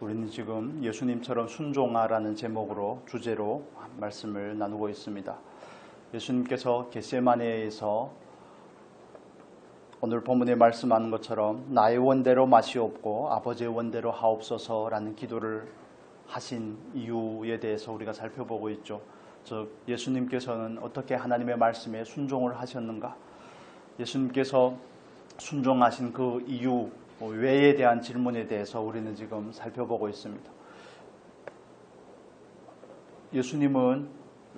우리는 지금 예수님처럼 순종하라는 제목으로 주제로 말씀을 나누고 있습니다. 예수님께서 겟세마네에서 오늘 본문에 말씀하는 것처럼 나의 원대로 마시옵고 아버지의 원대로 하옵소서라는 기도를 하신 이유에 대해서 우리가 살펴보고 있죠. 즉 예수님께서는 어떻게 하나님의 말씀에 순종을 하셨는가? 예수님께서 순종하신 그 이유 왜에 대한 질문에 대해서 우리는 지금 살펴보고 있습니다. 예수님은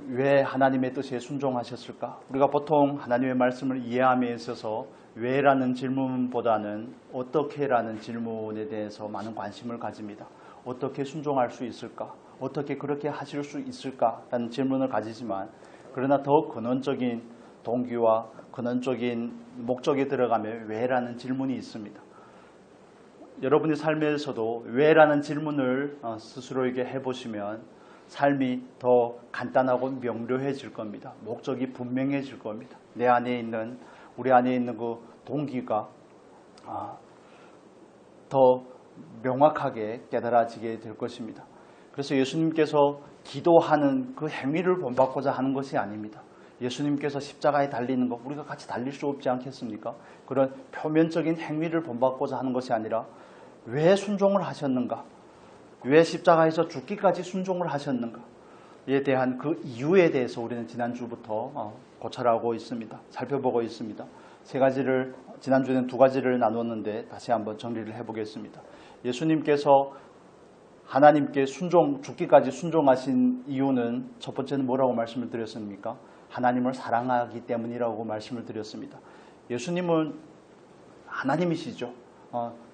왜 하나님의 뜻에 순종하셨을까? 우리가 보통 하나님의 말씀을 이해함에 있어서 왜라는 질문보다는 어떻게라는 질문에 대해서 많은 관심을 가집니다. 어떻게 순종할 수 있을까? 어떻게 그렇게 하실 수 있을까라는 질문을 가지지만 그러나 더 근원적인 동기와 근원적인 목적에 들어가면 왜라는 질문이 있습니다. 여러분의 삶에서도 왜라는 질문을 스스로에게 해보시면 삶이 더 간단하고 명료해질 겁니다. 목적이 분명해질 겁니다. 내 안에 있는 우리 안에 있는 그 동기가 더 명확하게 깨달아지게 될 것입니다. 그래서 예수님께서 기도하는 그 행위를 본받고자 하는 것이 아닙니다. 예수님께서 십자가에 달리는 것 우리가 같이 달릴 수 없지 않겠습니까? 그런 표면적인 행위를 본받고자 하는 것이 아니라 왜 순종을 하셨는가? 왜 십자가에서 죽기까지 순종을 하셨는가에 대한 그 이유에 대해서 우리는 지난주부터 고찰하고 있습니다. 살펴보고 있습니다. 세 가지를 지난주에는 두 가지를 나눴는데 다시 한번 정리를 해보겠습니다. 예수님께서 하나님께 죽기까지 순종하신 이유는 첫 번째는 뭐라고 말씀을 드렸습니까? 하나님을 사랑하기 때문이라고 말씀을 드렸습니다. 예수님은 하나님이시죠.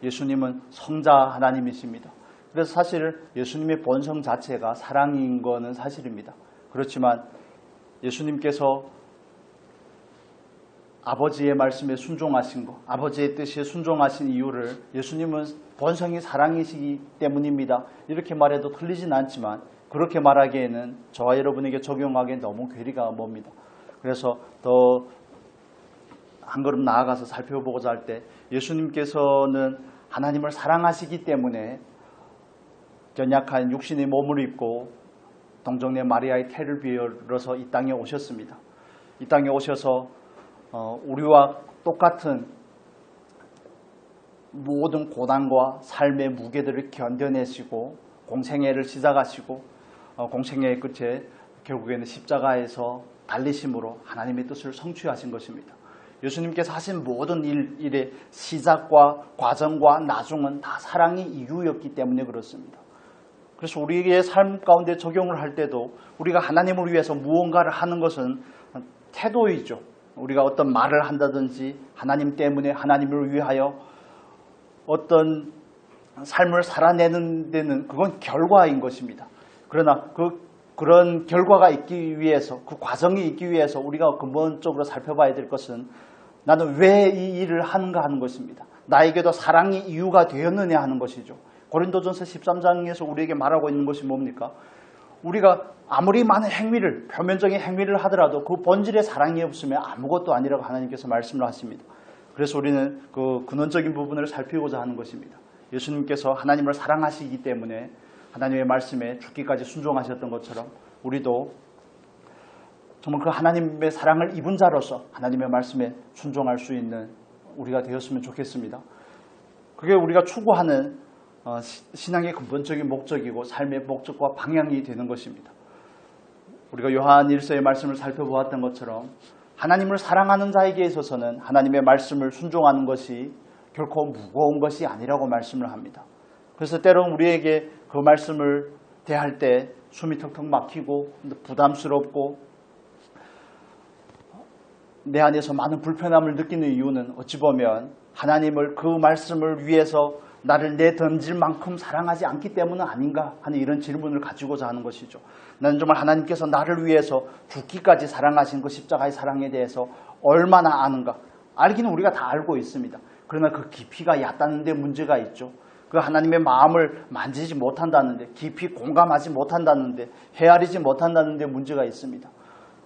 예수님은 성자 하나님이십니다. 그래서 사실 예수님의 본성 자체가 사랑인 것은 사실입니다. 그렇지만 예수님께서 아버지의 말씀에 순종하신 것, 아버지의 뜻에 순종하신 이유를 예수님은 본성이 사랑이시기 때문입니다. 이렇게 말해도 틀리진 않지만 그렇게 말하기에는 저와 여러분에게 적용하기엔 너무 괴리가 멉니다. 그래서 더 한 걸음 나아가서 살펴보고자 할 때 예수님께서는 하나님을 사랑하시기 때문에 연약한 육신의 몸을 입고 동정녀 마리아의 태를 빌어서 이 땅에 오셨습니다. 이 땅에 오셔서 우리와 똑같은 모든 고난과 삶의 무게들을 견뎌내시고 공생애를 시작하시고 공생애의 끝에 결국에는 십자가에서 달리심으로 하나님의 뜻을 성취하신 것입니다. 예수님께서 하신 모든 일의 시작과 과정과 나중은 다 사랑의 이유였기 때문에 그렇습니다. 그래서 우리의 삶 가운데 적용을 할 때도 우리가 하나님을 위해서 무언가를 하는 것은 태도이죠. 우리가 어떤 말을 한다든지 하나님 때문에 하나님을 위하여 어떤 삶을 살아내는 데는 그건 결과인 것입니다. 그러나 그런 결과가 있기 위해서 그 과정이 있기 위해서 우리가 근본적으로 살펴봐야 될 것은 나는 왜 이 일을 하는가 하는 것입니다. 나에게도 사랑의 이유가 되었느냐 하는 것이죠. 고린도전서 13장에서 우리에게 말하고 있는 것이 뭡니까? 우리가 아무리 많은 행위를 표면적인 행위를 하더라도 그 본질의 사랑이 없으면 아무것도 아니라고 하나님께서 말씀을 하십니다. 그래서 우리는 그 근원적인 부분을 살피고자 하는 것입니다. 예수님께서 하나님을 사랑하시기 때문에 하나님의 말씀에 죽기까지 순종하셨던 것처럼 우리도 정말 그 하나님의 사랑을 입은 자로서 하나님의 말씀에 순종할 수 있는 우리가 되었으면 좋겠습니다. 그게 우리가 추구하는 신앙의 근본적인 목적이고 삶의 목적과 방향이 되는 것입니다. 우리가 요한 1서의 말씀을 살펴보았던 것처럼 하나님을 사랑하는 자에게 있어서는 하나님의 말씀을 순종하는 것이 결코 무거운 것이 아니라고 말씀을 합니다. 그래서 때로는 우리에게 그 말씀을 대할 때 숨이 턱턱 막히고 부담스럽고 내 안에서 많은 불편함을 느끼는 이유는 어찌 보면 하나님을 그 말씀을 위해서 나를 내던질 만큼 사랑하지 않기 때문은 아닌가 하는 이런 질문을 가지고자 하는 것이죠. 나는 정말 하나님께서 나를 위해서 죽기까지 사랑하신 그 십자가의 사랑에 대해서 얼마나 아는가. 알기는 우리가 다 알고 있습니다. 그러나 그 깊이가 얕다는 데 문제가 있죠. 그 하나님의 마음을 만지지 못한다는데 깊이 공감하지 못한다는데 헤아리지 못한다는데 문제가 있습니다.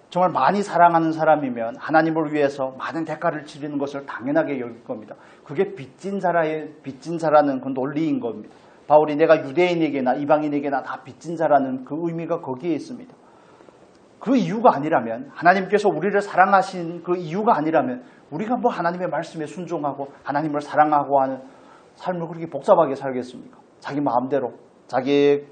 정말 많이 사랑하는 사람이면 하나님을 위해서 많은 대가를 치르는 것을 당연하게 여길 겁니다. 그게 빚진 자라는 그 논리인 겁니다. 바울이 내가 유대인에게나 이방인에게나 다 빚진 자라는 그 의미가 거기에 있습니다. 그 이유가 아니라면, 하나님께서 우리를 사랑하신 그 이유가 아니라면 우리가 뭐 하나님의 말씀에 순종하고 하나님을 사랑하고 하는 삶을 그렇게 복잡하게 살겠습니까? 자기 마음대로, 자기의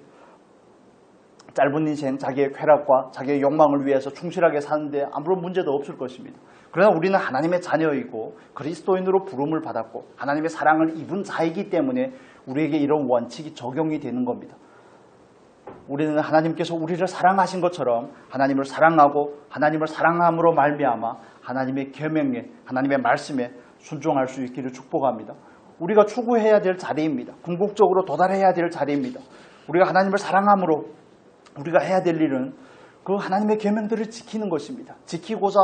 짧은 인생, 자기의 쾌락과 자기의 욕망을 위해서 충실하게 사는데 아무런 문제도 없을 것입니다. 그러나 우리는 하나님의 자녀이고 그리스도인으로 부름을 받았고 하나님의 사랑을 입은 자이기 때문에 우리에게 이런 원칙이 적용이 되는 겁니다. 우리는 하나님께서 우리를 사랑하신 것처럼 하나님을 사랑하고 하나님을 사랑함으로 말미암아 하나님의 계명에, 하나님의 말씀에 순종할 수 있기를 축복합니다. 우리가 추구해야 될 자리입니다. 궁극적으로 도달해야 될 자리입니다. 우리가 하나님을 사랑함으로 우리가 해야 될 일은 그 하나님의 계명들을 지키는 것입니다. 지키고자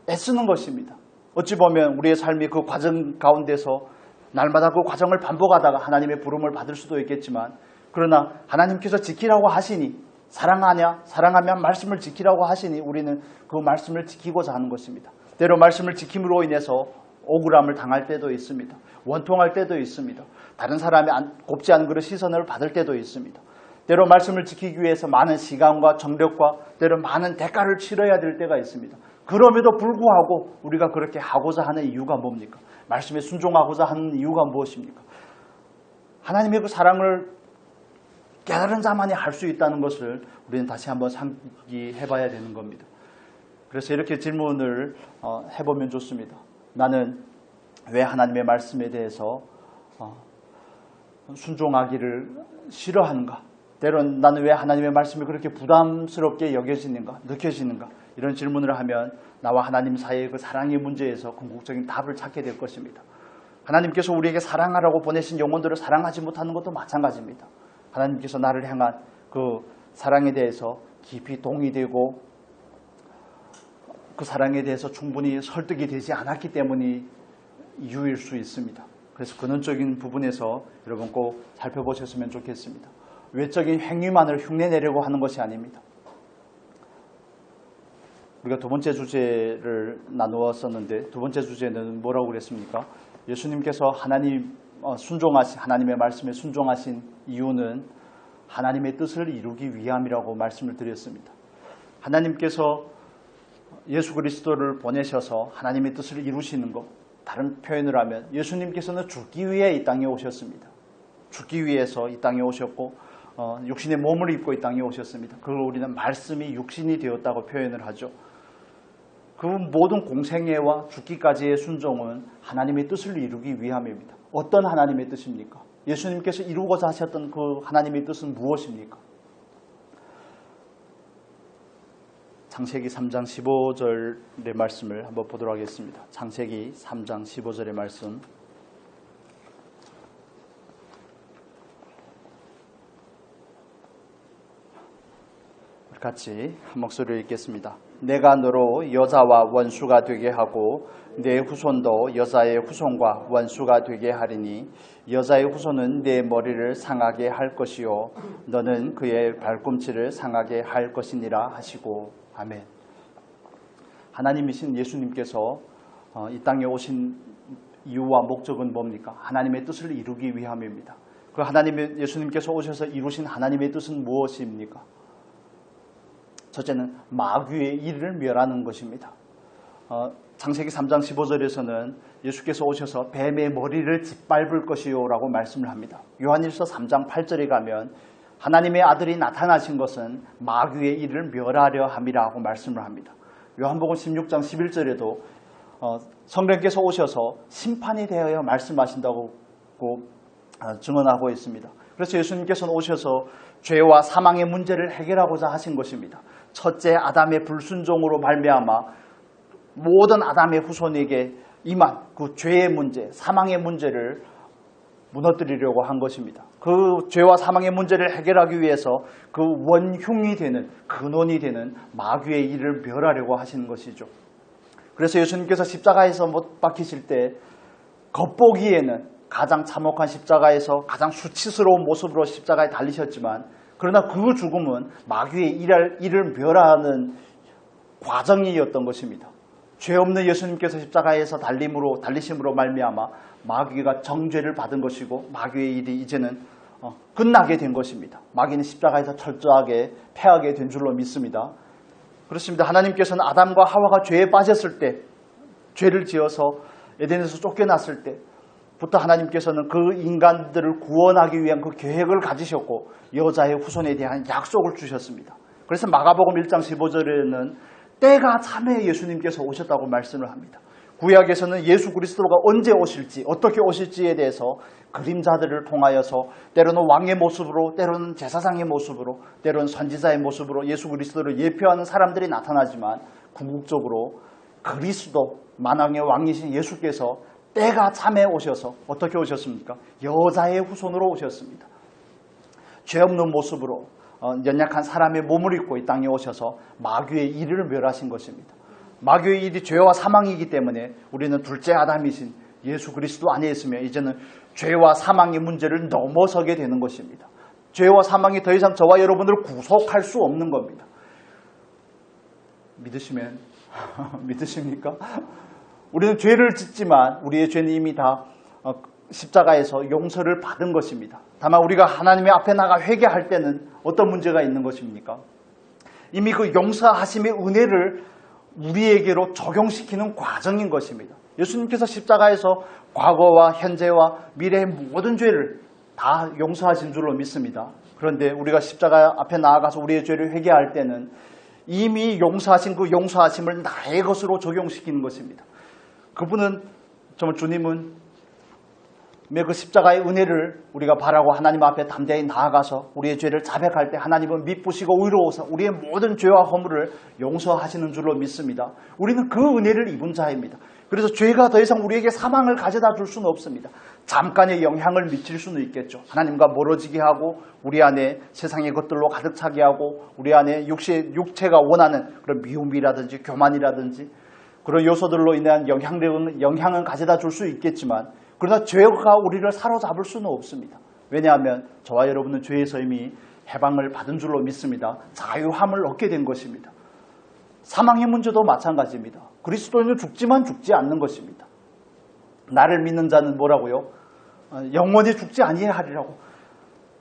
애쓰는 것입니다. 어찌 보면 우리의 삶이 그 과정 가운데서 날마다 그 과정을 반복하다가 하나님의 부름을 받을 수도 있겠지만, 그러나 하나님께서 지키라고 하시니, 사랑하면 말씀을 지키라고 하시니 우리는 그 말씀을 지키고자 하는 것입니다. 때로 말씀을 지킴으로 인해서 억울함을 당할 때도 있습니다. 원통할 때도 있습니다. 다른 사람이 곱지 않은 그런 시선을 받을 때도 있습니다. 때로 말씀을 지키기 위해서 많은 시간과 정력과 때로 많은 대가를 치러야 될 때가 있습니다. 그럼에도 불구하고 우리가 그렇게 하고자 하는 이유가 뭡니까? 말씀에 순종하고자 하는 이유가 무엇입니까? 하나님의 그 사랑을 깨달은 자만이 할 수 있다는 것을 우리는 다시 한번 상기해 봐야 되는 겁니다. 그래서 이렇게 질문을 해보면 좋습니다. 나는 왜 하나님의 말씀에 대해서 순종하기를 싫어하는가? 때론 나는 왜 하나님의 말씀이 그렇게 부담스럽게 여겨지는가, 느껴지는가? 이런 질문을 하면 나와 하나님 사이의 그 사랑의 문제에서 궁극적인 답을 찾게 될 것입니다. 하나님께서 우리에게 사랑하라고 보내신 영혼들을 사랑하지 못하는 것도 마찬가지입니다. 하나님께서 나를 향한 그 사랑에 대해서 깊이 동의되고 그 사랑에 대해서 충분히 설득이 되지 않았기 때문이 이유일 수 있습니다. 그래서 근원적인 부분에서 여러분 꼭 살펴보셨으면 좋겠습니다. 외적인 행위만을 흉내내려고 하는 것이 아닙니다. 우리가 두 번째 주제를 나누었었는데 두 번째 주제는 뭐라고 그랬습니까? 예수님께서 하나님의 말씀에 순종하신 이유는 하나님의 뜻을 이루기 위함이라고 말씀을 드렸습니다. 하나님께서 예수 그리스도를 보내셔서 하나님의 뜻을 이루시는 것, 다른 표현을 하면 예수님께서는 죽기 위해 이 땅에 오셨습니다. 죽기 위해서 이 땅에 오셨고 육신의 몸을 입고 이 땅에 오셨습니다. 그걸 우리는 말씀이 육신이 되었다고 표현을 하죠. 그 모든 공생애와 죽기까지의 순종은 하나님의 뜻을 이루기 위함입니다. 어떤 하나님의 뜻입니까? 예수님께서 이루고자 하셨던 그 하나님의 뜻은 무엇입니까? 창세기 3장 15절의 말씀을 한번 보도록 하겠습니다. 창세기 3장 15절의 말씀. 같이 한 목소리로 읽겠습니다. 내가 너로 여자와 원수가 되게 하고 내 후손도 여자의 후손과 원수가 되게 하리니 여자의 후손은 내 머리를 상하게 할 것이요 너는 그의 발꿈치를 상하게 할 것이니라 하시고 아멘. 하나님이신 예수님께서 이 땅에 오신 이유와 목적은 뭡니까? 하나님의 뜻을 이루기 위함입니다. 그 예수님께서 오셔서 이루신 하나님의 뜻은 무엇입니까? 첫째는 마귀의 일을 멸하는 것입니다. 창세기 3장 15절에서는 예수께서 오셔서 뱀의 머리를 짓밟을 것이요 라고 말씀을 합니다. 요한일서 3장 8절에 가면 하나님의 아들이 나타나신 것은 마귀의 일을 멸하려 함이라고 말씀을 합니다. 요한복음 16장 11절에도 성령께서 오셔서 심판이 되어야 말씀하신다고 증언하고 있습니다. 그래서 예수님께서는 오셔서 죄와 사망의 문제를 해결하고자 하신 것입니다. 첫째 아담의 불순종으로 말미암아 모든 아담의 후손에게 임한 그 죄의 문제, 사망의 문제를 무너뜨리려고 한 것입니다. 그 죄와 사망의 문제를 해결하기 위해서 그 원흉이 되는, 근원이 되는 마귀의 일을 멸하려고 하시는 것이죠. 그래서 예수님께서 십자가에서 못 박히실 때 겉보기에는 가장 참혹한 십자가에서 가장 수치스러운 모습으로 십자가에 달리셨지만, 그러나 그 죽음은 마귀의 일을 멸하는 과정이었던 것입니다. 죄 없는 예수님께서 십자가에서 달리심으로 말미암아 마귀가 정죄를 받은 것이고 마귀의 일이 이제는 끝나게 된 것입니다. 마귀는 십자가에서 철저하게 패하게 된 줄로 믿습니다. 그렇습니다. 하나님께서는 아담과 하와가 죄에 빠졌을 때, 죄를 지어서 에덴에서 쫓겨났을 때부터 하나님께서는 그 인간들을 구원하기 위한 그 계획을 가지셨고 여자의 후손에 대한 약속을 주셨습니다. 그래서 마가복음 1장 15절에는 때가 참에 예수님께서 오셨다고 말씀을 합니다. 구약에서는 예수 그리스도가 언제 오실지, 어떻게 오실지에 대해서 그림자들을 통하여서 때로는 왕의 모습으로, 때로는 제사장의 모습으로, 때로는 선지자의 모습으로 예수 그리스도를 예표하는 사람들이 나타나지만 궁극적으로 그리스도, 만왕의 왕이신 예수께서 때가 참에 오셔서 어떻게 오셨습니까? 여자의 후손으로 오셨습니다. 죄 없는 모습으로 연약한 사람의 몸을 입고 이 땅에 오셔서 마귀의 일을 멸하신 것입니다. 마귀의 일이 죄와 사망이기 때문에 우리는 둘째 아담이신 예수 그리스도 안에 있으면 이제는 죄와 사망의 문제를 넘어서게 되는 것입니다. 죄와 사망이 더 이상 저와 여러분들을 구속할 수 없는 겁니다. 믿으시면 믿으십니까? 우리는 죄를 짓지만 우리의 죄는 이미 다 십자가에서 용서를 받은 것입니다. 다만 우리가 하나님의 앞에 나가 회개할 때는 어떤 문제가 있는 것입니까? 이미 그 용서하심의 은혜를 우리에게로 적용시키는 과정인 것입니다. 예수님께서 십자가에서 과거와 현재와 미래의 모든 죄를 다 용서하신 줄로 믿습니다. 그런데 우리가 십자가 앞에 나아가서 우리의 죄를 회개할 때는 이미 용서하신 그 용서하심을 나의 것으로 적용시키는 것입니다. 그분은, 정말 주님은 그 십자가의 은혜를 우리가 바라고 하나님 앞에 담대히 나아가서 우리의 죄를 자백할 때 하나님은 미쁘시고 의로워서 우리의 모든 죄와 허물을 용서하시는 줄로 믿습니다. 우리는 그 은혜를 입은 자입니다. 그래서 죄가 더 이상 우리에게 사망을 가져다 줄 수는 없습니다. 잠깐의 영향을 미칠 수는 있겠죠. 하나님과 멀어지게 하고 우리 안에 세상의 것들로 가득 차게 하고 우리 안에 육체가 원하는 그런 미움이라든지 교만이라든지 그런 요소들로 인한 영향은 가져다 줄 수 있겠지만 그러나 죄가 우리를 사로잡을 수는 없습니다. 왜냐하면 저와 여러분은 죄에서 이미 해방을 받은 줄로 믿습니다. 자유함을 얻게 된 것입니다. 사망의 문제도 마찬가지입니다. 그리스도인은 죽지만 죽지 않는 것입니다. 나를 믿는 자는 뭐라고요? 영원히 죽지 아니하리라고.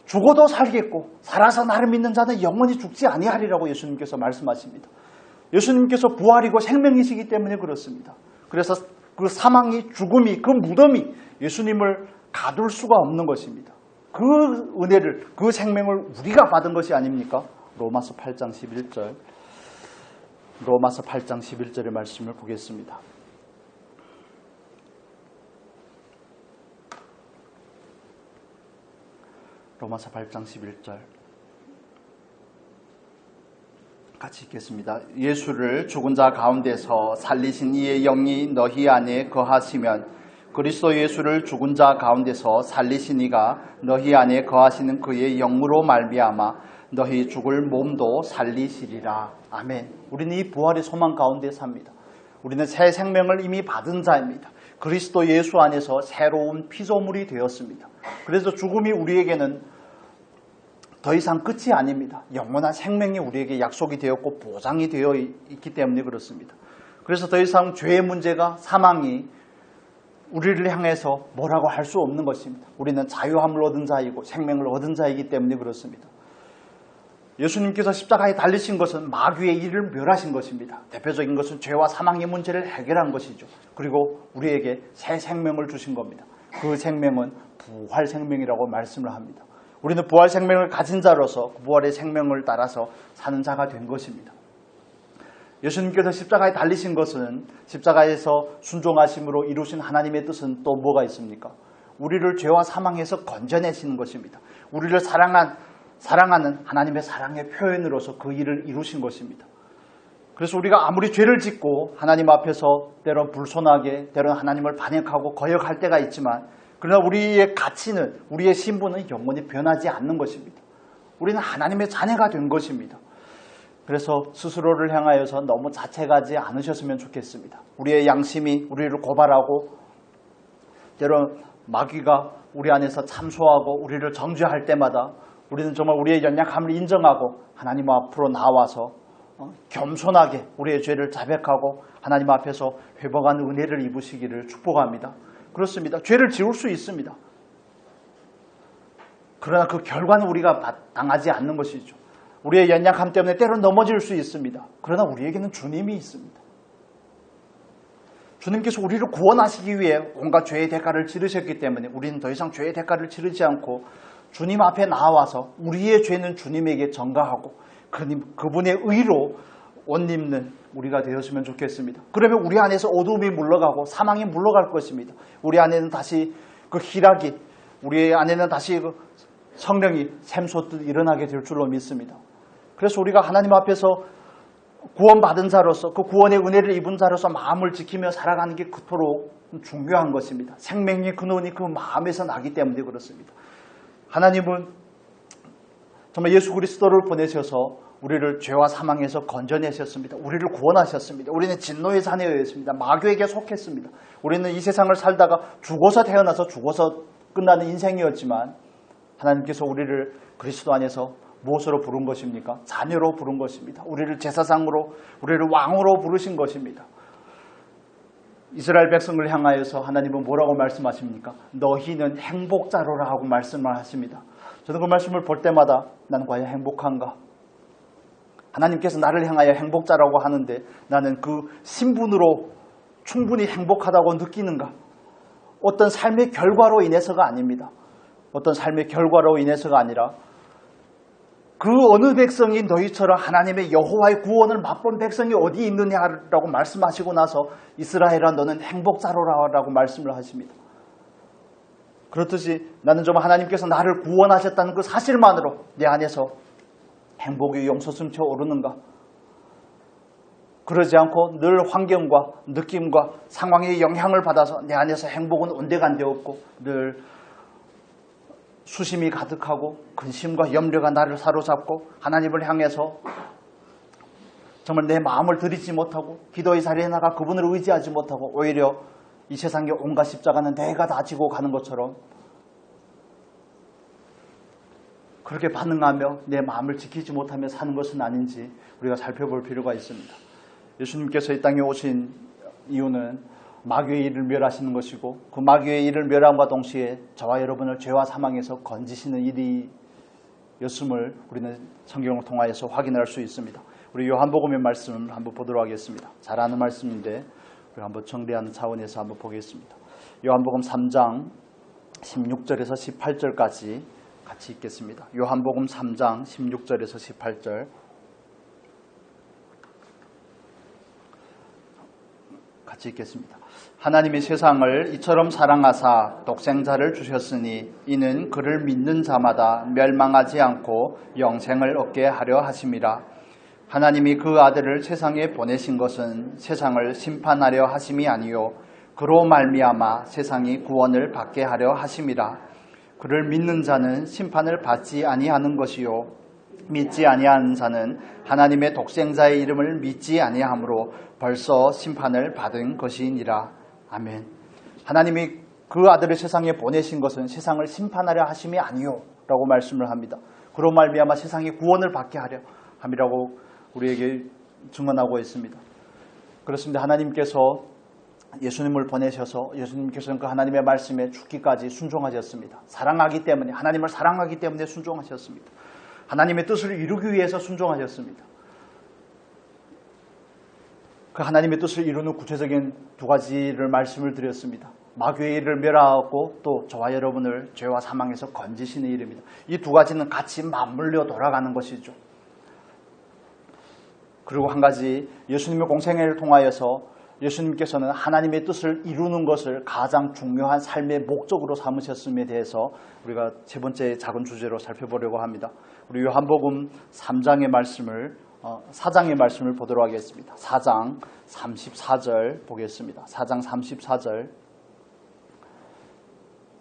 죽어도 살겠고 살아서 나를 믿는 자는 영원히 죽지 아니하리라고 예수님께서 말씀하십니다. 예수님께서 부활이고 생명이시기 때문에 그렇습니다. 그래서 그 사망이, 죽음이, 그 무덤이 예수님을 가둘 수가 없는 것입니다. 그 은혜를, 그 생명을 우리가 받은 것이 아닙니까? 로마서 8장 11절. 로마서 8장 11절의 말씀을 보겠습니다. 로마서 8장 11절. 같이 읽겠습니다. 예수를 죽은 자 가운데서 살리신 이의 영이 너희 안에 거하시면 그리스도 예수를 죽은 자 가운데서 살리신 이가 너희 안에 거하시는 그의 영으로 말미암아 너희 죽을 몸도 살리시리라. 아멘. 우리는 이 부활의 소망 가운데 삽니다. 우리는 새 생명을 이미 받은 자입니다. 그리스도 예수 안에서 새로운 피조물이 되었습니다. 그래서 죽음이 우리에게는 더 이상 끝이 아닙니다. 영원한 생명이 우리에게 약속이 되었고 보장이 되어 있기 때문에 그렇습니다. 그래서 더 이상 죄의 문제가, 사망이 우리를 향해서 뭐라고 할 수 없는 것입니다. 우리는 자유함을 얻은 자이고 생명을 얻은 자이기 때문에 그렇습니다. 예수님께서 십자가에 달리신 것은 마귀의 일을 멸하신 것입니다. 대표적인 것은 죄와 사망의 문제를 해결한 것이죠. 그리고 우리에게 새 생명을 주신 겁니다. 그 생명은 부활 생명이라고 말씀을 합니다. 우리는 부활 생명을 가진 자로서 부활의 생명을 따라서 사는 자가 된 것입니다. 예수님께서 십자가에 달리신 것은 십자가에서 순종하심으로 이루신 하나님의 뜻은 또 뭐가 있습니까? 우리를 죄와 사망에서 건져내시는 것입니다. 우리를 사랑하는 하나님의 사랑의 표현으로서 그 일을 이루신 것입니다. 그래서 우리가 아무리 죄를 짓고 하나님 앞에서 때론 불손하게, 때론 하나님을 반역하고 거역할 때가 있지만 그러나 우리의 가치는, 우리의 신분은 영원히 변하지 않는 것입니다. 우리는 하나님의 자녀가 된 것입니다. 그래서 스스로를 향하여서 너무 자책하지 않으셨으면 좋겠습니다. 우리의 양심이 우리를 고발하고 때론 마귀가 우리 안에서 참소하고 우리를 정죄할 때마다 우리는 정말 우리의 연약함을 인정하고 하나님 앞으로 나와서 겸손하게 우리의 죄를 자백하고 하나님 앞에서 회복하는 은혜를 입으시기를 축복합니다. 그렇습니다. 죄를 지울 수 있습니다. 그러나 그 결과는 우리가 당하지 않는 것이죠. 우리의 연약함 때문에 때로 넘어질 수 있습니다. 그러나 우리에게는 주님이 있습니다. 주님께서 우리를 구원하시기 위해 온갖 죄의 대가를 치르셨기 때문에 우리는 더 이상 죄의 대가를 치르지 않고 주님 앞에 나와서 우리의 죄는 주님에게 전가하고 그분의 의로 옷 입는 우리가 되었으면 좋겠습니다. 그러면 우리 안에서 어두움이 물러가고 사망이 물러갈 것입니다. 우리 안에는 다시 그 희락이, 우리 안에는 다시 그 성령이 샘솟듯 일어나게 될 줄로 믿습니다. 그래서 우리가 하나님 앞에서 구원받은 자로서 그 구원의 은혜를 입은 자로서 마음을 지키며 살아가는 게 그토록 중요한 것입니다. 생명의 근원이 그 마음에서 나기 때문에 그렇습니다. 하나님은 정말 예수 그리스도를 보내셔서 우리를 죄와 사망에서 건져내셨습니다. 우리를 구원하셨습니다. 우리는 진노의 자녀였습니다. 마귀에게 속했습니다. 우리는 이 세상을 살다가 죽어서 태어나서 죽어서 끝나는 인생이었지만 하나님께서 우리를 그리스도 안에서 무엇으로 부른 것입니까? 자녀로 부른 것입니다. 우리를 제사장으로, 우리를 왕으로 부르신 것입니다. 이스라엘 백성을 향하여서 하나님은 뭐라고 말씀하십니까? 너희는 행복자로라 하고 말씀을 하십니다. 저는 그 말씀을 볼 때마다 나는 과연 행복한가? 하나님께서 나를 향하여 행복자라고 하는데 나는 그 신분으로 충분히 행복하다고 느끼는가? 어떤 삶의 결과로 인해서가 아닙니다. 어떤 삶의 결과로 인해서가 아니라 그 어느 백성이 너희처럼 하나님의 여호와의 구원을 맛본 백성이 어디 있느냐라고 말씀하시고 나서 이스라엘아 너는 행복자로라고 말씀을 하십니다. 그렇듯이 나는 좀 하나님께서 나를 구원하셨다는 그 사실만으로 내 안에서 행복이 용솟음쳐 오르는가? 그러지 않고 늘 환경과 느낌과 상황의 영향을 받아서 내 안에서 행복은 온데간데 없고 늘 수심이 가득하고 근심과 염려가 나를 사로잡고 하나님을 향해서 정말 내 마음을 들이지 못하고 기도의 자리에 나가 그분을 의지하지 못하고 오히려 이 세상의 온갖 십자가는 내가 다 지고 가는 것처럼 그렇게 반응하며 내 마음을 지키지 못하며 사는 것은 아닌지 우리가 살펴볼 필요가 있습니다. 예수님께서 이 땅에 오신 이유는 마귀의 일을 멸하시는 것이고 그 마귀의 일을 멸함과 동시에 저와 여러분을 죄와 사망에서 건지시는 일이었음을 우리는 성경을 통하여서 확인할 수 있습니다. 우리 요한복음의 말씀을 한번 보도록 하겠습니다. 잘 아는 말씀인데 우리 한번 정리하는 차원에서 한번 보겠습니다. 요한복음 3장 16절에서 18절까지 같이 읽겠습니다. 요한복음 3장 16절에서 18절 같이 읽겠습니다. 하나님이 세상을 이처럼 사랑하사 독생자를 주셨으니 이는 그를 믿는 자마다 멸망하지 않고 영생을 얻게 하려 하심이라. 하나님이 그 아들을 세상에 보내신 것은 세상을 심판하려 하심이 아니요 그로 말미암아 세상이 구원을 받게 하려 하심이라. 그를 믿는 자는 심판을 받지 아니하는 것이요 믿지 아니하는 자는 하나님의 독생자의 이름을 믿지 아니하므로 벌써 심판을 받은 것이니라. 아멘. 하나님이 그 아들을 세상에 보내신 것은 세상을 심판하려 하심이 아니요 라고 말씀을 합니다. 그로 말미암아 세상이 구원을 받게 하려 함이라고 우리에게 증언하고 있습니다. 그렇습니다. 하나님께서 예수님을 보내셔서 예수님께서는 그 하나님의 말씀에 죽기까지 순종하셨습니다. 사랑하기 때문에, 하나님을 사랑하기 때문에 순종하셨습니다. 하나님의 뜻을 이루기 위해서 순종하셨습니다. 그 하나님의 뜻을 이루는 구체적인 두 가지를 말씀을 드렸습니다. 마귀의 일을 멸하고 또 저와 여러분을 죄와 사망에서 건지시는 일입니다. 이 두 가지는 같이 맞물려 돌아가는 것이죠. 그리고 한 가지, 예수님의 공생애를 통하여서 예수님께서는 하나님의 뜻을 이루는 것을 가장 중요한 삶의 목적으로 삼으셨음에 대해서 우리가 세 번째 작은 주제로 살펴보려고 합니다. 우리 요한복음 3장의 말씀을 4장의 말씀을 보도록 하겠습니다. 4장 34절 보겠습니다. 4장 34절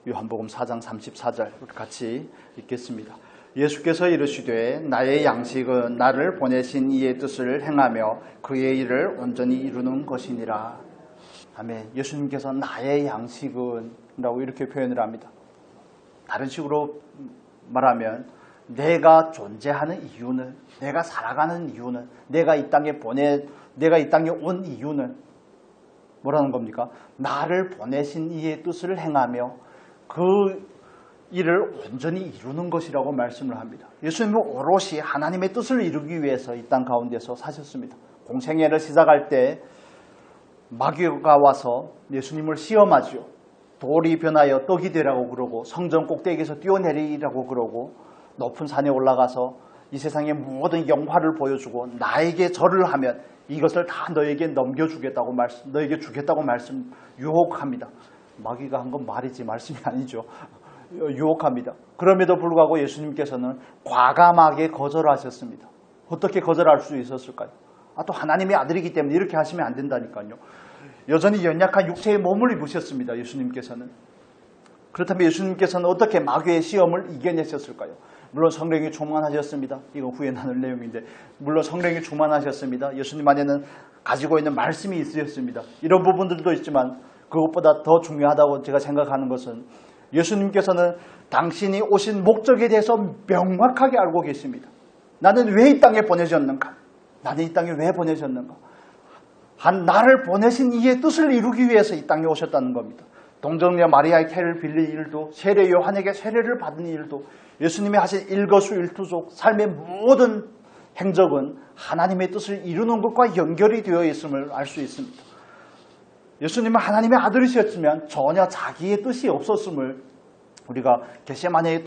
요한복음 4장 34절 우리 같이 읽겠습니다. 예수께서 이르시되 나의 양식은 나를 보내신 이의 뜻을 행하며 그의 일을 온전히 이루는 것이니라. 아멘. 예수님께서 나의 양식은 라고 이렇게 표현을 합니다. 다른 식으로 말하면 내가 존재하는 이유는, 내가 살아가는 이유는, 내가 이 땅에 온 이유는 뭐라는 겁니까? 나를 보내신 이의 뜻을 행하며 그 이를 온전히 이루는 것이라고 말씀을 합니다. 예수님은 오롯이 하나님의 뜻을 이루기 위해서 이 땅 가운데서 사셨습니다. 공생애를 시작할 때 마귀가 와서 예수님을 시험하죠. 돌이 변하여 떡이 되라고 그러고 성전 꼭대기에서 뛰어내리라고 그러고 높은 산에 올라가서 이 세상의 모든 영화를 보여주고 나에게 절을 하면 이것을 다 너에게 넘겨주겠다고 너에게 주겠다고 유혹합니다. 마귀가 한 건 말이지 말씀이 아니죠. 유혹합니다. 그럼에도 불구하고 예수님께서는 과감하게 거절하셨습니다. 어떻게 거절할 수 있었을까요? 또 하나님의 아들이기 때문에 이렇게 하시면 안 된다니까요. 여전히 연약한 육체의 몸을 입으셨습니다. 예수님께서는. 그렇다면 예수님께서는 어떻게 마귀의 시험을 이겨내셨을까요? 물론 성령이 충만하셨습니다. 이건 후에 나눌 내용인데 물론 성령이 충만하셨습니다. 예수님 안에는 가지고 있는 말씀이 있으셨습니다. 이런 부분들도 있지만 그것보다 더 중요하다고 제가 생각하는 것은 예수님께서는 당신이 오신 목적에 대해서 명확하게 알고 계십니다. 나는 왜 이 땅에 보내셨는가? 나는 이 땅에 왜 보내셨는가? 나를 보내신 이의 뜻을 이루기 위해서 이 땅에 오셨다는 겁니다. 동정녀 마리아의 태를 빌린 일도 세례 요한에게 세례를 받은 일도 예수님이 하신 일거수일투족 삶의 모든 행적은 하나님의 뜻을 이루는 것과 연결이 되어 있음을 알 수 있습니다. 예수님은 하나님의 아들이셨지만 전혀 자기의 뜻이 없었음을 우리가 겟세마네의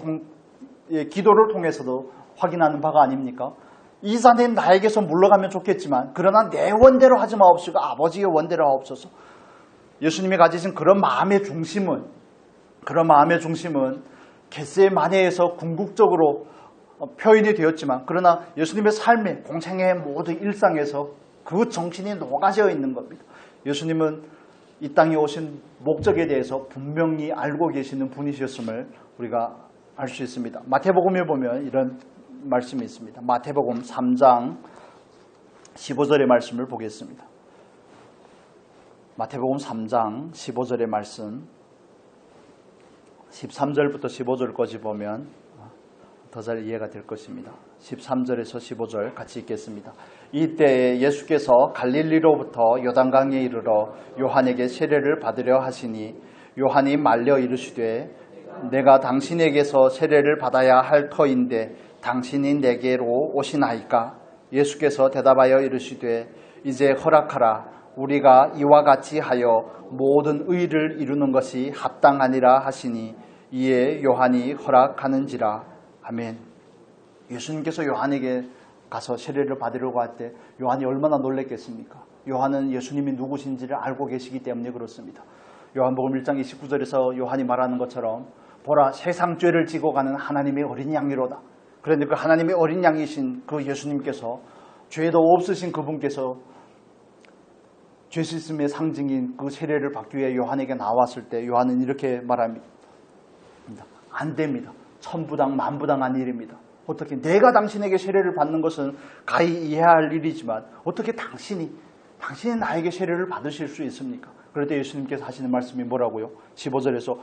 기도를 통해서도 확인하는 바가 아닙니까? 이 산에 나에게서 물러가면 좋겠지만 그러나 내 원대로 하지 마옵시고 아버지의 원대로 하옵소서. 예수님이 가지신 그런 마음의 중심은 겟세마네에서 궁극적으로 표현이 되었지만 그러나 예수님의 삶의 공생애의 모든 일상에서 그 정신이 녹아져 있는 겁니다. 예수님은 이 땅에 오신 목적에 대해서 분명히 알고 계시는 분이셨음을 우리가 알 수 있습니다. 마태복음에 보면 이런 말씀이 있습니다. 마태복음 3장 15절의 말씀을 보겠습니다. 마태복음 3장 15절의 말씀 13절부터 15절까지 보면 더 잘 이해가 될 것입니다. 13절에서 15절 같이 읽겠습니다. 이때에 예수께서 갈릴리로부터 요단강에 이르러 요한에게 세례를 받으려 하시니 요한이 말려 이르시되 내가 당신에게서 세례를 받아야 할 터인데 당신이 내게로 오시나이까? 예수께서 대답하여 이르시되 이제 허락하라. 우리가 이와 같이 하여 모든 의를 이루는 것이 합당하니라 하시니 이에 요한이 허락하는지라. 아멘. 예수님께서 요한에게 가서 세례를 받으려고 할 때 요한이 얼마나 놀랐겠습니까? 요한은 예수님이 누구신지를 알고 계시기 때문에 그렇습니다. 요한복음 1장 29절에서 요한이 말하는 것처럼 보라 세상 죄를 지고 가는 하나님의 어린 양이로다. 그런데 그 하나님의 어린 양이신 그 예수님께서 죄도 없으신 그분께서 죄 씻음의 상징인 그 세례를 받기 위해 요한에게 나왔을 때 요한은 이렇게 말합니다. 안 됩니다. 천부당 만부당한 일입니다. 어떻게 내가 당신에게 세례를 받는 것은 가히 이해할 일이지만 어떻게 당신이 나에게 세례를 받으실 수 있습니까? 그럴 때 예수님께서 하시는 말씀이 뭐라고요? 15절에서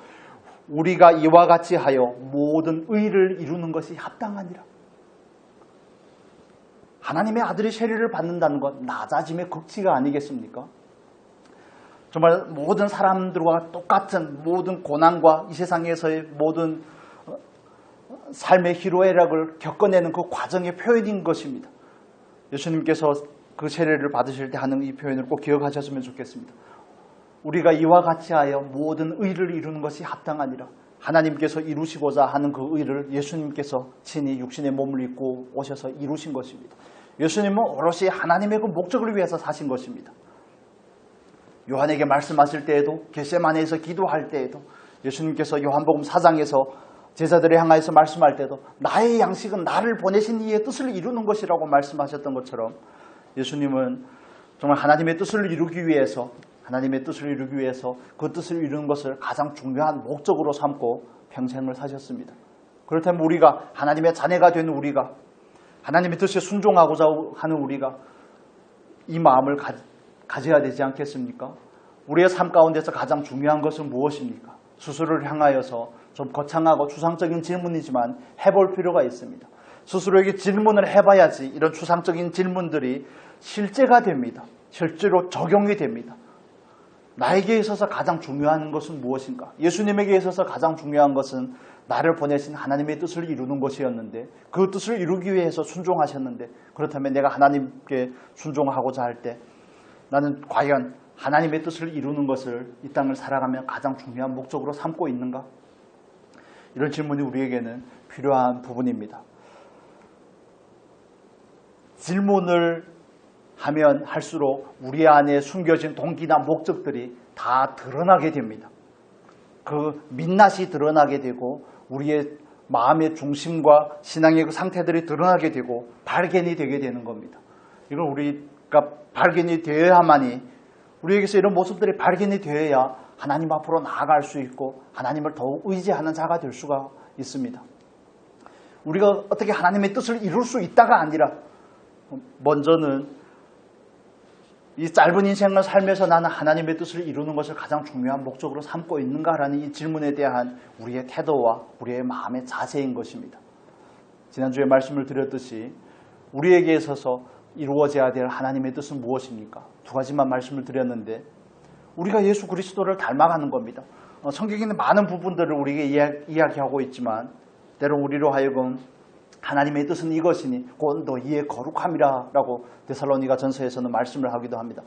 우리가 이와 같이 하여 모든 의를 이루는 것이 합당하니라. 하나님의 아들이 세례를 받는다는 건 낮아짐의 극치가 아니겠습니까? 정말 모든 사람들과 똑같은 모든 고난과 이 세상에서의 모든 삶의 희로애락을 겪어내는 그 과정의 표현인 것입니다. 예수님께서 그 세례를 받으실 때 하는 이 표현을 꼭 기억하셨으면 좋겠습니다. 우리가 이와 같이 하여 모든 의를 이루는 것이 합당하니라. 하나님께서 이루시고자 하는 그 의를 예수님께서 친히 육신의 몸을 입고 오셔서 이루신 것입니다. 예수님은 오롯이 하나님의 그 목적을 위해서 사신 것입니다. 요한에게 말씀하실 때에도 겟세마네에서 기도할 때에도 예수님께서 요한복음 4장에서 제자들을 향하여서 말씀할 때도 나의 양식은 나를 보내신 이의 뜻을 이루는 것이라고 말씀하셨던 것처럼 예수님은 정말 하나님의 뜻을 이루기 위해서 그 뜻을 이루는 것을 가장 중요한 목적으로 삼고 평생을 사셨습니다. 그렇다면 우리가 하나님의 자녀가 된 우리가 하나님의 뜻에 순종하고자 하는 우리가 이 마음을 가져야 되지 않겠습니까? 우리의 삶 가운데서 가장 중요한 것은 무엇입니까? 스스로를 향하여서 좀 거창하고 추상적인 질문이지만 해볼 필요가 있습니다. 스스로에게 질문을 해봐야지 이런 추상적인 질문들이 실제가 됩니다. 실제로 적용이 됩니다. 나에게 있어서 가장 중요한 것은 무엇인가? 예수님에게 있어서 가장 중요한 것은 나를 보내신 하나님의 뜻을 이루는 것이었는데 그 뜻을 이루기 위해서 순종하셨는데 그렇다면 내가 하나님께 순종하고자 할 때 나는 과연 하나님의 뜻을 이루는 것을 이 땅을 살아가며 가장 중요한 목적으로 삼고 있는가? 이런 질문이 우리에게는 필요한 부분입니다. 질문을 하면 할수록 우리 안에 숨겨진 동기나 목적들이 다 드러나게 됩니다. 그 민낯이 드러나게 되고 우리의 마음의 중심과 신앙의 그 상태들이 드러나게 되고 발견이 되게 되는 겁니다. 이걸 우리가 발견이 되어야만이 우리에게서 이런 모습들이 발견이 되어야 하나님 앞으로 나아갈 수 있고 하나님을 더욱 의지하는 자가 될 수가 있습니다. 우리가 어떻게 하나님의 뜻을 이룰 수 있다가 아니라 먼저는 이 짧은 인생을 살면서 나는 하나님의 뜻을 이루는 것을 가장 중요한 목적으로 삼고 있는가라는 이 질문에 대한 우리의 태도와 우리의 마음의 자세인 것입니다. 지난주에 말씀을 드렸듯이 우리에게 있어서 이루어져야 될 하나님의 뜻은 무엇입니까? 두 가지만 말씀을 드렸는데 우리가 예수 그리스도를 닮아가는 겁니다. 성경에 있는 많은 부분들을 우리에게 이야기하고 있지만 때로 우리로 하여금 하나님의 뜻은 이것이니 곧 너희의 거룩함이라 라고 데살로니가 전서에서는 말씀을 하기도 합니다.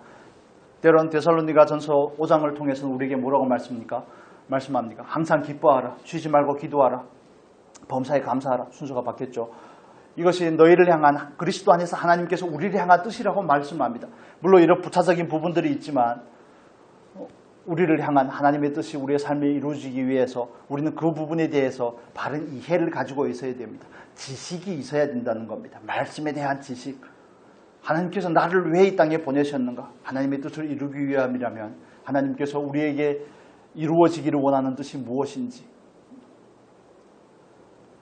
때로는 데살로니가 전서 5장을 통해서는 우리에게 뭐라고 말씀합니까? 항상 기뻐하라, 쉬지 말고 기도하라, 범사에 감사하라. 순서가 바뀌었죠. 이것이 너희를 향한 그리스도 안에서 하나님께서 우리를 향한 뜻이라고 말씀합니다. 물론 이런 부차적인 부분들이 있지만 우리를 향한 하나님의 뜻이 우리의 삶에 이루어지기 위해서 우리는 그 부분에 대해서 바른 이해를 가지고 있어야 됩니다. 지식이 있어야 된다는 겁니다. 말씀에 대한 지식. 하나님께서 나를 왜 이 땅에 보내셨는가? 하나님의 뜻을 이루기 위함이라면 하나님께서 우리에게 이루어지기를 원하는 뜻이 무엇인지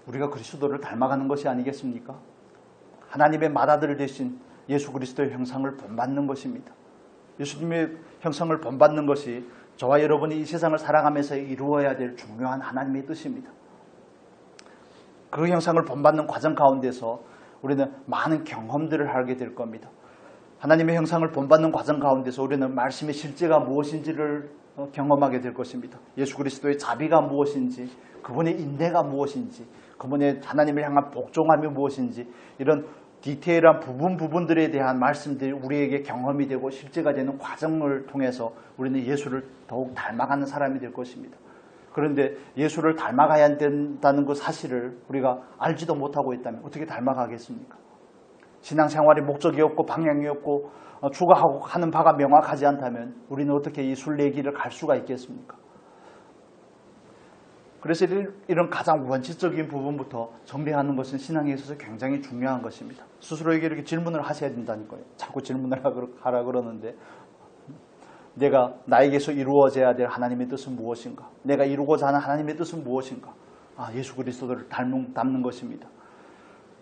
우리가 그리스도를 닮아가는 것이 아니겠습니까? 하나님의 맏아들 되신 예수 그리스도의 형상을 본받는 것입니다. 예수님의 형상을 본받는 것이 저와 여러분이 이 세상을 살아가면서 이루어야 될 중요한 하나님의 뜻입니다. 그 형상을 본받는 과정 가운데서 우리는 많은 경험들을 하게 될 겁니다. 하나님의 형상을 본받는 과정 가운데서 우리는 말씀의 실제가 무엇인지를 경험하게 될 것입니다. 예수 그리스도의 자비가 무엇인지, 그분의 인내가 무엇인지, 그분의 하나님을 향한 복종함이 무엇인지 이런 디테일한 부분들에 대한 말씀들이 우리에게 경험이 되고 실제가 되는 과정을 통해서 우리는 예수를 더욱 닮아가는 사람이 될 것입니다. 그런데 예수를 닮아가야 된다는 그 사실을 우리가 알지도 못하고 있다면 어떻게 닮아가겠습니까? 신앙생활이 목적이 없고 방향이 없고 추구하고 하는 바가 명확하지 않다면 우리는 어떻게 이 순례길을 갈 수가 있겠습니까? 그래서 이런 가장 원칙적인 부분부터 정리하는 것은 신앙에 있어서 굉장히 중요한 것입니다. 스스로에게 이렇게 질문을 하셔야 된다는 거예요. 자꾸 질문을 하라 그러는데 내가 나에게서 이루어져야 될 하나님의 뜻은 무엇인가? 내가 이루고자 하는 하나님의 뜻은 무엇인가? 예수 그리스도를 닮는 것입니다.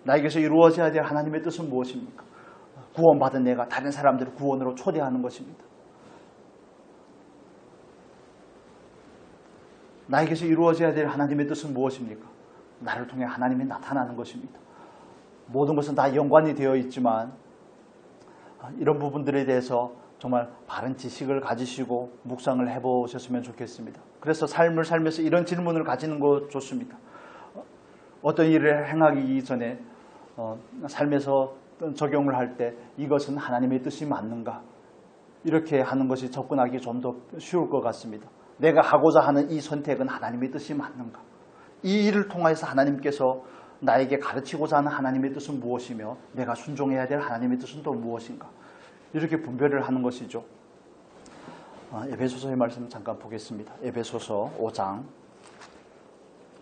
나에게서 이루어져야 될 하나님의 뜻은 무엇입니까? 구원받은 내가 다른 사람들을 구원으로 초대하는 것입니다. 나에게서 이루어져야 될 하나님의 뜻은 무엇입니까? 나를 통해 하나님이 나타나는 것입니다. 모든 것은 다 연관이 되어 있지만 이런 부분들에 대해서 정말 바른 지식을 가지시고 묵상을 해보셨으면 좋겠습니다. 그래서 삶을 살면서 이런 질문을 가지는 것 좋습니다. 어떤 일을 행하기 전에 삶에서 적용을 할 때 이것은 하나님의 뜻이 맞는가? 이렇게 하는 것이 접근하기 좀 더 쉬울 것 같습니다. 내가 하고자 하는 이 선택은 하나님의 뜻이 맞는가? 이 일을 통해서 하나님께서 나에게 가르치고자 하는 하나님의 뜻은 무엇이며 내가 순종해야 될 하나님의 뜻은 또 무엇인가? 이렇게 분별을 하는 것이죠. 에베소서의 말씀 잠깐 보겠습니다. 에베소서 5장.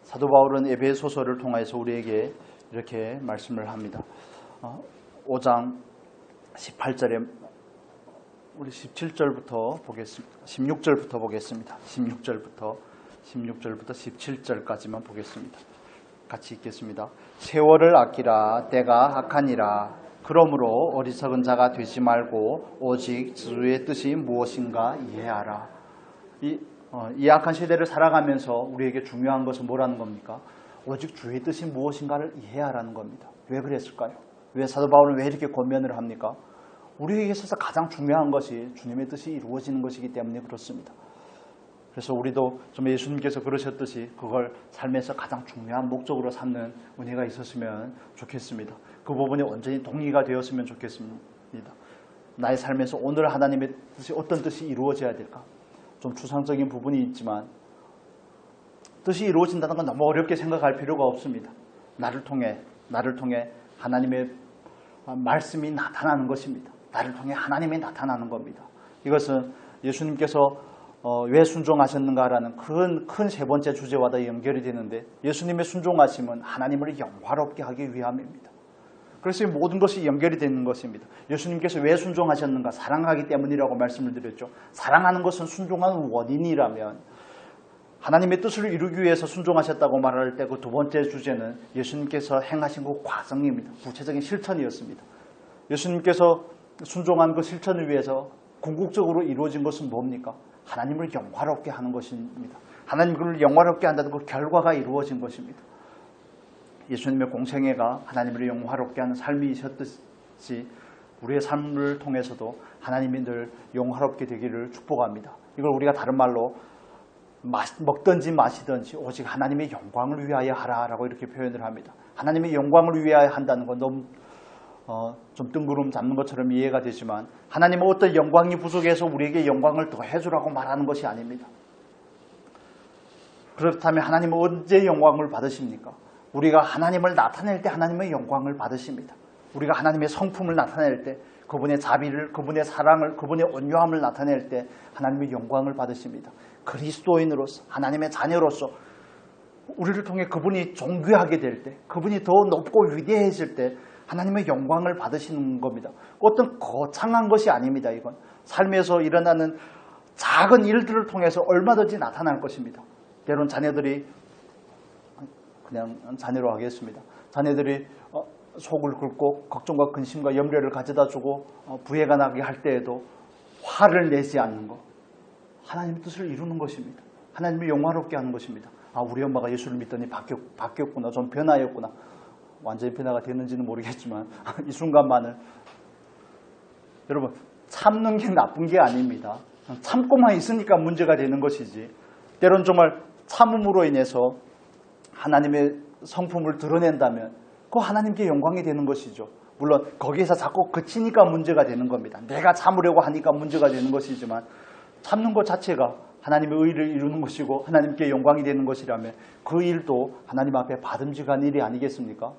사도 바울은 에베소서를 통해서 우리에게 이렇게 말씀을 합니다. 5장 18절에 우리 17절부터 보겠습니다. 16절부터 보겠습니다. 16절부터 17절까지만 보겠습니다. 같이 읽겠습니다. 세월을 아끼라 때가 악하니라. 그러므로 어리석은 자가 되지 말고 오직 주의 뜻이 무엇인가 이해하라. 이 악한 시대를 살아가면서 우리에게 중요한 것은 뭐라는 겁니까? 오직 주의 뜻이 무엇인가를 이해하라는 겁니다. 왜 그랬을까요? 왜 사도 바울은 왜 이렇게 권면을 합니까? 우리에게 있어서 가장 중요한 것이 주님의 뜻이 이루어지는 것이기 때문에 그렇습니다. 그래서 우리도 좀 예수님께서 그러셨듯이 그걸 삶에서 가장 중요한 목적으로 삼는 은혜가 있었으면 좋겠습니다. 그 부분이 온전히 동의가 되었으면 좋겠습니다. 나의 삶에서 오늘 하나님의 뜻이 어떤 뜻이 이루어져야 될까? 좀 추상적인 부분이 있지만 뜻이 이루어진다는 건 너무 어렵게 생각할 필요가 없습니다. 나를 통해 하나님의 말씀이 나타나는 것입니다. 나를 통해 하나님이 나타나는 겁니다. 이것은 예수님께서 왜 순종하셨는가라는 큰 세 번째 주제와도 연결이 되는데, 예수님의 순종하심은 하나님을 영화롭게 하기 위함입니다. 그래서 이 모든 것이 연결이 되는 것입니다. 예수님께서 왜 순종하셨는가? 사랑하기 때문이라고 말씀을 드렸죠. 사랑하는 것은 순종하는 원인이라면 하나님의 뜻을 이루기 위해서 순종하셨다고 말할 때 그 두 번째 주제는 예수님께서 행하신 그 과정입니다. 구체적인 실천이었습니다. 예수님께서 순종한 그 실천을 위해서 궁극적으로 이루어진 것은 뭡니까? 하나님을 영화롭게 하는 것입니다. 하나님을 영화롭게 한다는 그 결과가 이루어진 것입니다. 예수님의 공생애가 하나님을 영화롭게 하는 삶이셨듯이 우리의 삶을 통해서도 하나님이 늘 영화롭게 되기를 축복합니다. 이걸 우리가 다른 말로 먹든지 마시든지 오직 하나님의 영광을 위하여 하라라고 이렇게 표현을 합니다. 하나님의 영광을 위하여 한다는 건 너무 좀 뜬구름 잡는 것처럼 이해가 되지만, 하나님은 어떤 영광이 부족해서 우리에게 영광을 더 해주라고 말하는 것이 아닙니다. 그렇다면 하나님은 언제 영광을 받으십니까? 우리가 하나님을 나타낼 때 하나님의 영광을 받으십니다. 우리가 하나님의 성품을 나타낼 때, 그분의 자비를, 그분의 사랑을, 그분의 온유함을 나타낼 때 하나님의 영광을 받으십니다. 그리스도인으로서, 하나님의 자녀로서 우리를 통해 그분이 존귀하게 될 때, 그분이 더 높고 위대해질 때 하나님의 영광을 받으시는 겁니다. 어떤 거창한 것이 아닙니다. 이건 삶에서 일어나는 작은 일들을 통해서 얼마든지 나타날 것입니다. 때론 자녀들이, 그냥 자녀로 하겠습니다. 자녀들이 속을 긁고 걱정과 근심과 염려를 가져다 주고 부해가 나게 할 때에도 화를 내지 않는 것, 하나님의 뜻을 이루는 것입니다. 하나님을 영화롭게 하는 것입니다. 아, 우리 엄마가 예수를 믿더니 바뀌었구나, 좀 변화였구나. 완전히 변화가 됐는지는 모르겠지만 이 순간만은, 여러분, 참는 게 나쁜 게 아닙니다. 참고만 있으니까 문제가 되는 것이지, 때론 정말 참음으로 인해서 하나님의 성품을 드러낸다면 그 하나님께 영광이 되는 것이죠. 물론 거기에서 자꾸 그치니까 문제가 되는 겁니다. 내가 참으려고 하니까 문제가 되는 것이지만, 참는 것 자체가 하나님의 의를 이루는 것이고 하나님께 영광이 되는 것이라면 그 일도 하나님 앞에 받음직한 일이 아니겠습니까?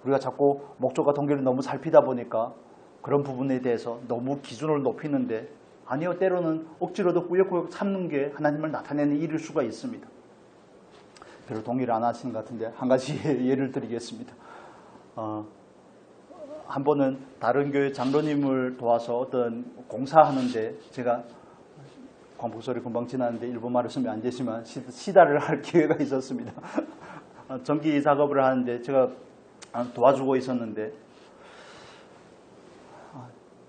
우리가 자꾸 목적과 동기를 너무 살피다 보니까 그런 부분에 대해서 너무 기준을 높이는데, 아니요, 때로는 억지로도 꾸역꾸역 참는 게 하나님을 나타내는 일일 수가 있습니다. 별로 동의를 안 하시는 것 같은데 한 가지 예를 드리겠습니다. 한 번은 다른 교회 장로님을 도와서 어떤 공사하는데, 제가 광복절이 금방 지났는데 일본말을 쓰면 안 되지만 시다를 할 기회가 있었습니다. 전기 작업을 하는데 제가 도와주고 있었는데,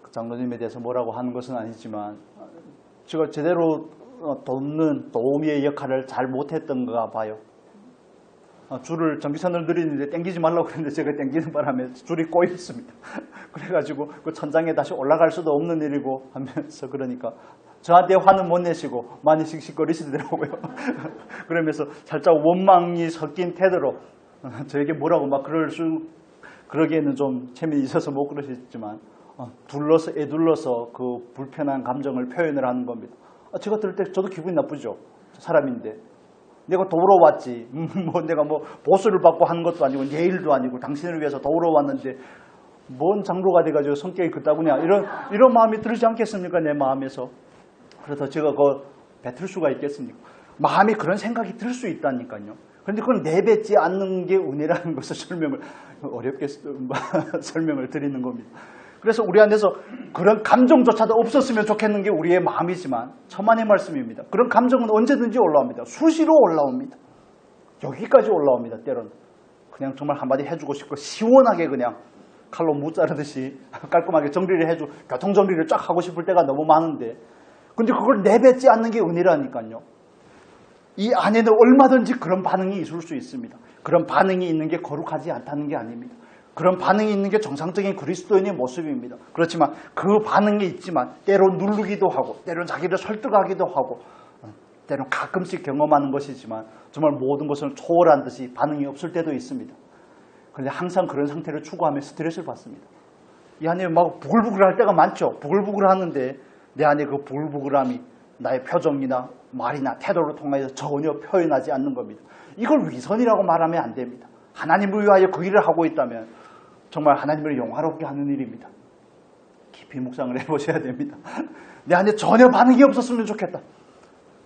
그 장로님에 대해서 뭐라고 하는 것은 아니지만 제가 제대로 돕는 도우미의 역할을 잘 못했던가 봐요. 줄을, 전기선을 늘리는데 당기지 말라고 그랬는데 제가 당기는 바람에 줄이 꼬였습니다. 그래가지고 그 천장에 다시 올라갈 수도 없는 일이고 하면서, 그러니까 저한테 화는 못 내시고 많이 씩씩거리시더라고요. 그러면서 살짝 원망이 섞인 태도로 저에게 뭐라고 막 그러기에는 좀 체면이 있어서 못 그러시지만 애둘러서 그 불편한 감정을 표현을 하는 겁니다. 제가 들을 때 저도 기분이 나쁘죠. 사람인데 내가 도우러 왔지, 내가 보수를 받고 하는 것도 아니고 내 일도 아니고 당신을 위해서 도우러 왔는데 뭔 장로가 돼가지고 성격이 그따구냐, 이런 마음이 들지 않겠습니까? 내 마음에서. 그래서 제가 그거 뱉을 수가 있겠습니까? 마음이 그런 생각이 들 수 있다니까요. 그런데 그걸 내뱉지 않는 게 은혜라는 것을 어렵게 설명을 드리는 겁니다. 그래서 우리 안에서 그런 감정조차도 없었으면 좋겠는 게 우리의 마음이지만 천만의 말씀입니다. 그런 감정은 언제든지 올라옵니다. 수시로 올라옵니다. 여기까지 올라옵니다. 때론 그냥 정말 한마디 해주고 싶고 시원하게 그냥 칼로 무 자르듯이 깔끔하게 정리를 해주고 교통정리를 쫙 하고 싶을 때가 너무 많은데, 근데 그걸 내뱉지 않는 게 은혜라니까요. 이 안에는 얼마든지 그런 반응이 있을 수 있습니다. 그런 반응이 있는 게 거룩하지 않다는 게 아닙니다. 그런 반응이 있는 게 정상적인 그리스도인의 모습입니다. 그렇지만 그 반응이 있지만 때로 누르기도 하고 때로 자기를 설득하기도 하고 때로는 가끔씩 경험하는 것이지만 정말 모든 것을 초월한 듯이 반응이 없을 때도 있습니다. 그런데 항상 그런 상태를 추구하며 스트레스를 받습니다. 이 안에 막 부글부글할 때가 많죠. 부글부글하는데 내 안에 그 부글부글함이 나의 표정이나 말이나 태도를 통해서 전혀 표현하지 않는 겁니다. 이걸 위선이라고 말하면 안 됩니다. 하나님을 위하여 그 일을 하고 있다면 정말 하나님을 영화롭게 하는 일입니다. 깊이 묵상을 해보셔야 됩니다. 내 안에 전혀 반응이 없었으면 좋겠다.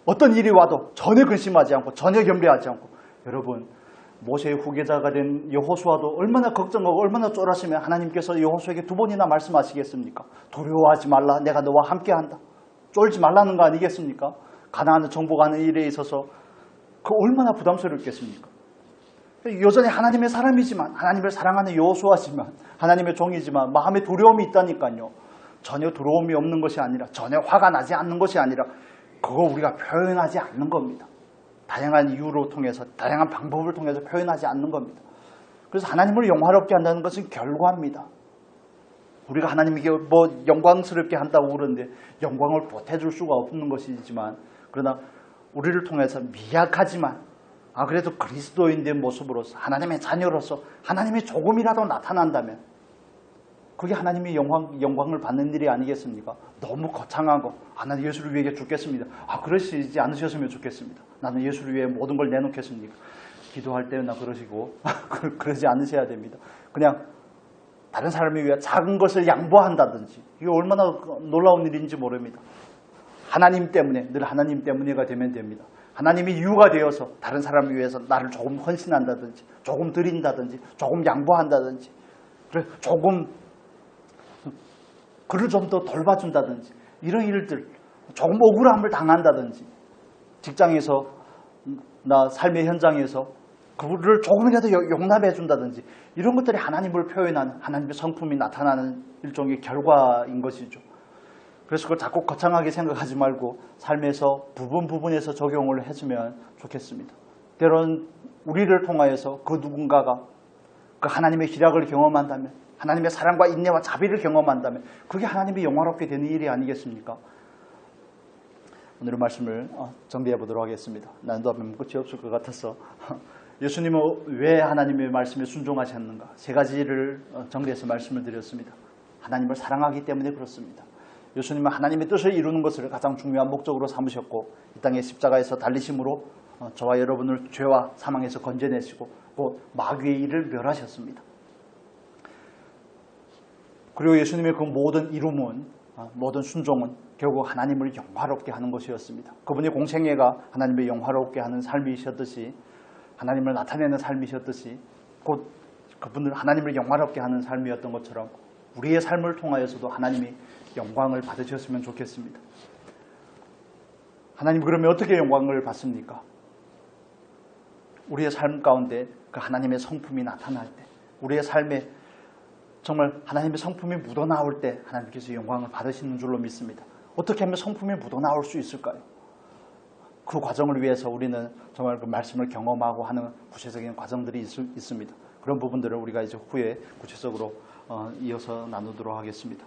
어떤 일이 와도 전혀 근심하지 않고 전혀 겸비하지 않고. 여러분, 모세의 후계자가 된 여호수아도 얼마나 걱정하고 얼마나 쫄았으면 하나님께서 여호수아에게 2번이나 말씀하시겠습니까? 두려워하지 말라, 내가 너와 함께한다. 쫄지 말라는 거 아니겠습니까? 가나안을 정복하는 일에 있어서 그 얼마나 부담스럽겠습니까? 여전히 하나님의 사람이지만, 하나님을 사랑하는 여호수아지만, 하나님의 종이지만 마음에 두려움이 있다니까요. 전혀 두려움이 없는 것이 아니라, 전혀 화가 나지 않는 것이 아니라 그거 우리가 표현하지 않는 겁니다. 다양한 이유로 통해서, 다양한 방법을 통해서 표현하지 않는 겁니다. 그래서 하나님을 영화롭게 한다는 것은 결과입니다. 우리가 하나님에게 뭐 영광스럽게 한다고 그러는데 영광을 보태줄 수가 없는 것이지만, 그러나 우리를 통해서 미약하지만 그래도 그리스도인의 모습으로서 하나님의 자녀로서 하나님이 조금이라도 나타난다면 그게 하나님이 영광을 받는 일이 아니겠습니까? 너무 거창하고 나는 예수를 위해 죽겠습니다. 그러시지 않으셨으면 좋겠습니다. 나는 예수를 위해 모든 걸 내놓겠습니까? 기도할 때나 그러시고 그러지 않으셔야 됩니다. 그냥 다른 사람을 위해 작은 것을 양보한다든지, 이게 얼마나 놀라운 일인지 모릅니다. 하나님 때문에, 늘 하나님 때문에가 되면 됩니다. 하나님이 이유가 되어서 다른 사람을 위해서 나를 조금 헌신한다든지, 조금 드린다든지, 조금 양보한다든지, 조금 그를 좀 더 돌봐준다든지, 이런 일들, 조금 억울함을 당한다든지, 직장에서, 나 삶의 현장에서 그를 조금이라도 용납해 준다든지, 이런 것들이 하나님을 표현하는, 하나님의 성품이 나타나는 일종의 결과인 것이죠. 그래서 그걸 자꾸 거창하게 생각하지 말고 삶에서 부분에서 적용을 해주면 좋겠습니다. 때론 우리를 통하여서 그 누군가가 그 하나님의 희락을 경험한다면, 하나님의 사랑과 인내와 자비를 경험한다면 그게 하나님이 영화롭게 되는 일이 아니겠습니까? 오늘의 말씀을 정리해 보도록 하겠습니다. 난도 하면 끝이 없을 것 같아서 예수님은 왜 하나님의 말씀에 순종하셨는가? 3가지를 정리해서 말씀을 드렸습니다. 하나님을 사랑하기 때문에 그렇습니다. 예수님은 하나님의 뜻을 이루는 것을 가장 중요한 목적으로 삼으셨고, 이 땅의 십자가에서 달리심으로 저와 여러분을 죄와 사망에서 건져내시고 또 마귀의 일을 멸하셨습니다. 그리고 예수님의 그 모든 이름은, 모든 순종은 결국 하나님을 영화롭게 하는 것이었습니다. 그분의 공생애가 하나님을 영화롭게 하는 삶이셨듯이, 하나님을 나타내는 삶이셨듯이, 곧 그분을 하나님을 영화롭게 하는 삶이었던 것처럼 우리의 삶을 통하여서도 하나님이 영광을 받으셨으면 좋겠습니다. 하나님, 그러면 어떻게 영광을 받습니까? 우리의 삶 가운데 그 하나님의 성품이 나타날 때, 우리의 삶에 정말 하나님의 성품이 묻어나올 때 하나님께서 영광을 받으시는 줄로 믿습니다. 어떻게 하면 성품이 묻어나올 수 있을까요? 그 과정을 위해서 우리는 정말 그 말씀을 경험하고 하는 구체적인 과정들이 있습니다. 그런 부분들을 우리가 이제 후에 구체적으로 이어서 나누도록 하겠습니다.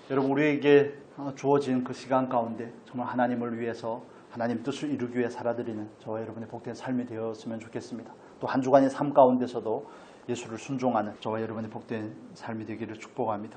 여러분, 우리에게 주어진 그 시간 가운데 정말 하나님을 위해서, 하나님 뜻을 이루기 위해 살아드리는 저와 여러분의 복된 삶이 되었으면 좋겠습니다. 또 한 주간의 삶 가운데서도 예수를 순종하는 저와 여러분의 복된 삶이 되기를 축복합니다.